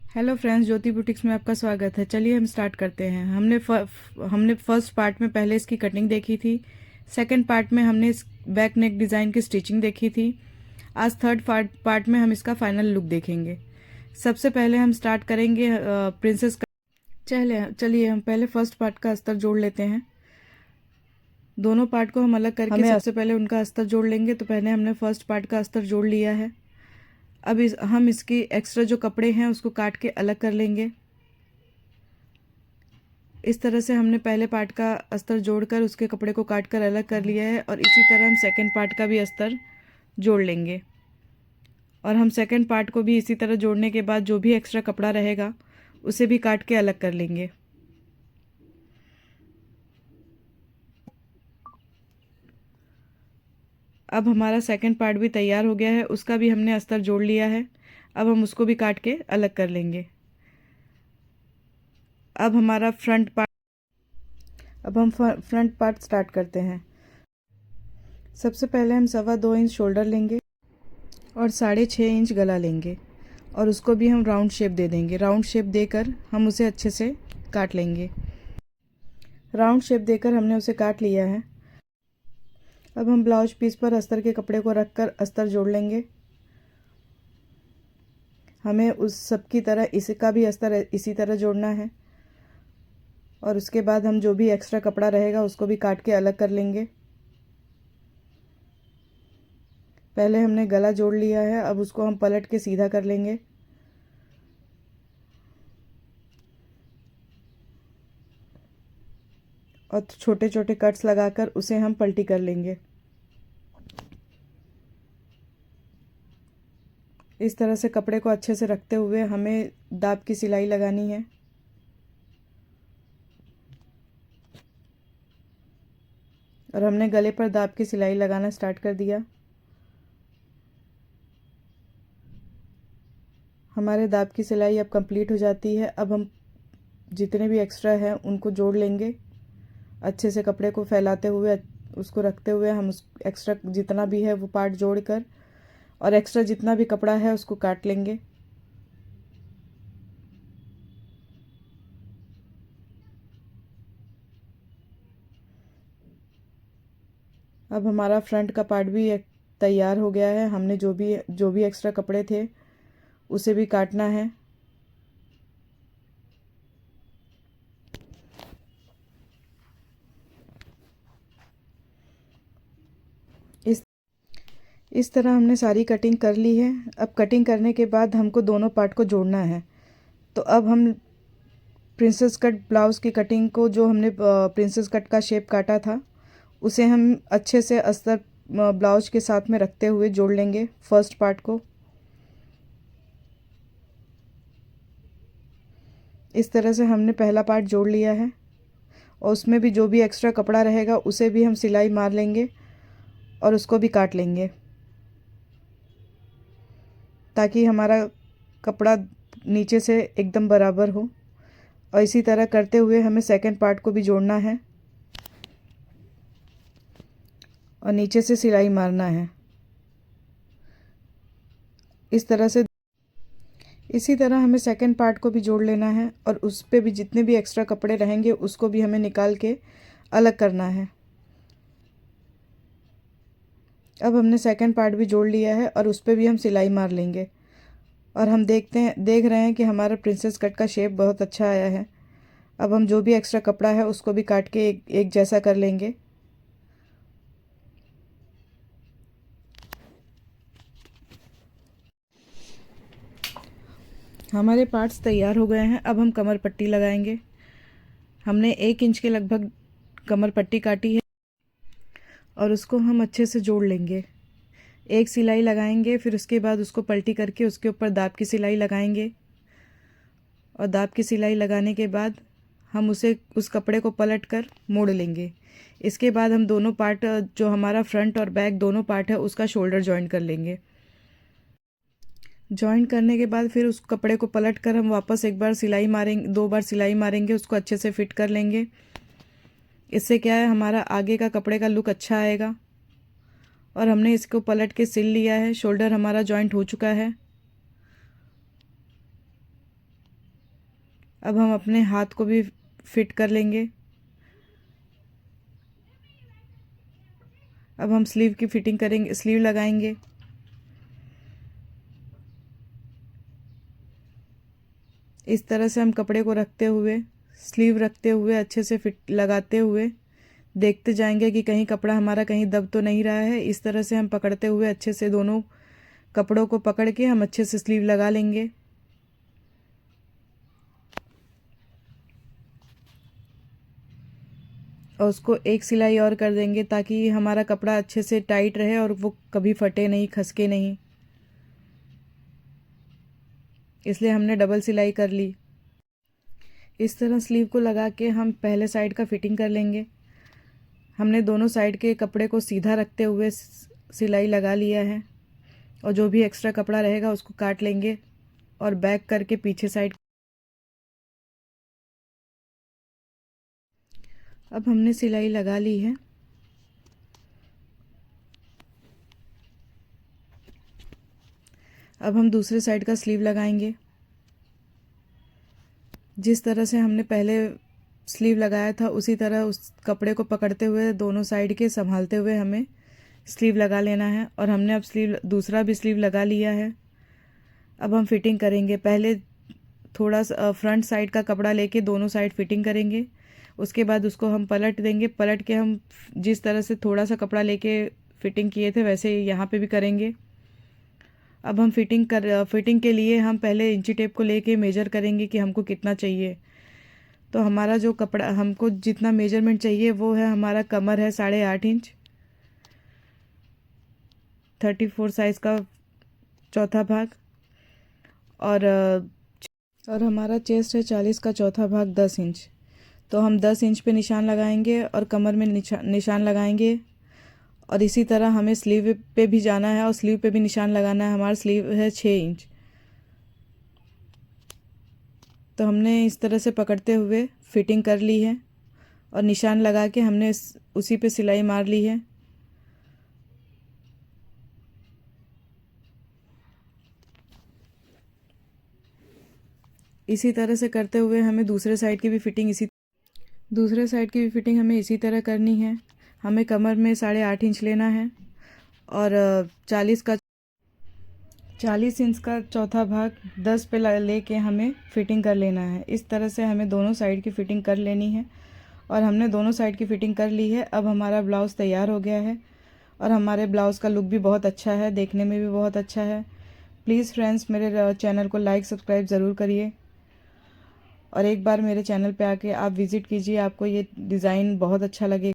Hello friends, ज्योति boutiques में आपका स्वागत है। चलिए हम स्टार्ट करते हैं। हमने फर्स्ट पार्ट में पहले इसकी कटिंग देखी थी। सेकंड पार्ट में हमने इस बैक नेक डिज़ाइन की स्टिचिंग देखी थी। आज थर्ड पार्ट में हम इसका फाइनल लुक देखेंगे। सबसे पहले हम स्टार्ट करेंगे प्रिंसेस का। चलिए हम पहले फर्स्ट पार्ट का अस्तर जोड़ लेते हैं। दोनों पार्ट को हम अलग करके सबसे पहले उनका अस्तर जोड़ लेंगे। तो पहले हमने फर्स्ट पार्ट का अस्तर जोड़ लिया है। अब हम इसकी एक्स्ट्रा जो कपड़े हैं उसको काट के अलग कर लेंगे। इस तरह से हमने पहले पार्ट का अस्तर जोड़कर उसके कपड़े को काट कर अलग कर लिया है, और इसी तरह हम सेकंड पार्ट का भी अस्तर जोड़ लेंगे। और हम सेकंड पार्ट को भी इसी तरह जोड़ने के बाद जो भी एक्स्ट्रा कपड़ा रहेगा उसे भी काट के अलग कर लेंगे। अब हमारा सेकंड पार्ट भी तैयार हो गया है, उसका भी हमने अस्तर जोड़ लिया है। अब हम उसको भी काट के अलग कर लेंगे। अब हमारा फ्रंट पार्ट स्टार्ट करते हैं। सबसे पहले हम 2.25 इंच शोल्डर लेंगे और 6.5 इंच गला लेंगे, और उसको भी हम राउंड शेप दे देंगे। राउंड शेप देकर हम उसे अच्छे से काट लेंगे। राउंड शेप देकर हमने उसे काट लिया है। अब हम ब्लाउज पीस पर अस्तर के कपड़े को रखकर अस्तर जोड़ लेंगे। हमें उस सब की तरह इसका भी अस्तर इसी तरह जोड़ना है, और उसके बाद हम जो भी एक्स्ट्रा कपड़ा रहेगा उसको भी काट के अलग कर लेंगे। पहले हमने गला जोड़ लिया है, अब उसको हम पलट के सीधा कर लेंगे। और छोटे छोटे कट्स लगाकर उसे हम पलटी कर लेंगे। इस तरह से कपड़े को अच्छे से रखते हुए हमें दाब की सिलाई लगानी है। और हमने गले पर दाब की सिलाई लगाना स्टार्ट कर दिया। हमारे दाब की सिलाई अब कंप्लीट हो जाती है। अब हम जितने भी एक्स्ट्रा हैं उनको जोड़ लेंगे। अच्छे से कपड़े को फैलाते हुए उसको रखते हुए हम उस एक्स्ट्रा जितना भी है वो पार्ट जोड़कर और एक्स्ट्रा जितना भी कपड़ा है उसको काट लेंगे। अब हमारा फ्रंट का पार्ट भी तैयार हो गया है। हमने जो भी एक्स्ट्रा कपड़े थे उसे भी काटना है। इस इस तरह हमने सारी कटिंग कर ली है। अब कटिंग करने के बाद हमको दोनों पार्ट को जोड़ना है। तो अब हम प्रिंसेस कट ब्लाउज़ की कटिंग को, जो हमने प्रिंसेस कट का शेप काटा था, उसे हम अच्छे से अस्तर ब्लाउज के साथ में रखते हुए जोड़ लेंगे फर्स्ट पार्ट को। इस तरह से हमने पहला पार्ट जोड़ लिया है, और उसमें भी जो भी एक्स्ट्रा कपड़ा रहेगा उसे भी हम सिलाई मार लेंगे और उसको भी काट लेंगे, ताकि हमारा कपड़ा नीचे से एकदम बराबर हो। और इसी तरह करते हुए हमें सेकंड पार्ट को भी जोड़ना है और नीचे से सिलाई मारना है। इसी तरह हमें सेकंड पार्ट को भी जोड़ लेना है, और उस पे भी जितने भी एक्स्ट्रा कपड़े रहेंगे उसको भी हमें निकाल के अलग करना है। अब हमने सेकंड पार्ट भी जोड़ लिया है और उस पे भी हम सिलाई मार लेंगे। और हम देख रहे हैं कि हमारा प्रिंसेस कट का शेप बहुत अच्छा आया है। अब हम जो भी एक्स्ट्रा कपड़ा है उसको भी काट के एक जैसा कर लेंगे। हमारे पार्ट्स तैयार हो गए हैं। अब हम कमर पट्टी लगाएंगे। हमने 1 इंच के लगभग कमर पट्टी काटी है, और उसको हम अच्छे से जोड़ लेंगे। एक सिलाई लगाएंगे, फिर उसके बाद उसको पलटी करके उसके ऊपर दाब की सिलाई लगाएंगे, और दाब की सिलाई लगाने के बाद हम उस कपड़े को पलट कर मोड़ लेंगे। इसके बाद हम दोनों पार्ट, जो हमारा फ्रंट और बैक दोनों पार्ट है, उसका शोल्डर जॉइन कर लेंगे। जॉइन करने के बाद फिर उस कपड़े को पलट कर हम वापस एक बार सिलाई मारेंगे, 2 बार सिलाई मारेंगे, उसको अच्छे से फिट कर लेंगे। इससे क्या है, हमारा आगे का कपड़े का लुक अच्छा आएगा। और हमने इसको पलट के सिल लिया है। शोल्डर हमारा जॉइंट हो चुका है। अब हम अपने हाथ को भी फिट कर लेंगे। अब हम स्लीव की फिटिंग करेंगे, स्लीव लगाएंगे। इस तरह से हम कपड़े को रखते हुए, स्लीव रखते हुए, अच्छे से फिट लगाते हुए देखते जाएंगे कि कहीं कपड़ा हमारा कहीं दब तो नहीं रहा है। इस तरह से हम पकड़ते हुए अच्छे से दोनों कपड़ों को पकड़ के हम अच्छे से स्लीव लगा लेंगे। और उसको एक सिलाई और कर देंगे ताकि हमारा कपड़ा अच्छे से टाइट रहे और वो कभी फटे नहीं, खसके नहीं। इसलिए हमने डबल सिलाई कर ली। इस तरह स्लीव को लगा के हम पहले साइड का फिटिंग कर लेंगे। हमने दोनों साइड के कपड़े को सीधा रखते हुए सिलाई लगा लिया है और जो भी एक्स्ट्रा कपड़ा रहेगा उसको काट लेंगे और बैक करके पीछे साइड। अब हमने सिलाई लगा ली है। अब हम दूसरे साइड का स्लीव लगाएंगे। जिस तरह से हमने पहले स्लीव लगाया था उसी तरह उस कपड़े को पकड़ते हुए दोनों साइड के संभालते हुए हमें स्लीव लगा लेना है। और हमने अब दूसरा भी स्लीव लगा लिया है। अब हम फिटिंग करेंगे। पहले थोड़ा सा फ्रंट साइड का कपड़ा लेके दोनों साइड फिटिंग करेंगे। उसके बाद उसको हम पलट देंगे। पलट के हम जिस तरह से थोड़ा सा कपड़ा लेके फिटिंग किए थे वैसे यहाँ पे भी करेंगे। अब हम फिटिंग के लिए हम पहले इंची टेप को लेके मेजर करेंगे कि हमको कितना चाहिए। तो हमारा जो कपड़ा, हमको जितना मेजरमेंट चाहिए वो है, हमारा कमर है 8.5 इंच, 34 साइज़ का चौथा भाग। और हमारा चेस्ट है 40 का चौथा भाग 10 इंच। तो हम 10 इंच पे निशान लगाएंगे और कमर में निशान लगाएंगे। और इसी तरह हमें स्लीव पे भी जाना है और स्लीव पे भी निशान लगाना है। हमारा स्लीव है 6 इंच। तो हमने इस तरह से पकड़ते हुए फिटिंग कर ली है और निशान लगा के हमने उसी पे सिलाई मार ली है। इसी तरह से करते हुए हमें दूसरे साइड की भी फिटिंग हमें इसी तरह करनी है। हमें कमर में 8.5 इंच लेना है और 40 इंच का चौथा भाग 10 पे लेके हमें फिटिंग कर लेना है। इस तरह से हमें दोनों साइड की फ़िटिंग कर लेनी है। और हमने दोनों साइड की फ़िटिंग कर ली है। अब हमारा ब्लाउज़ तैयार हो गया है और हमारे ब्लाउज़ का लुक भी बहुत अच्छा है, देखने में भी बहुत अच्छा है। प्लीज़ फ्रेंड्स, मेरे चैनल को लाइक सब्सक्राइब ज़रूर करिए और एक बार मेरे चैनल पे आके आप विज़िट कीजिए। आपको ये डिज़ाइन बहुत अच्छा लगेगा।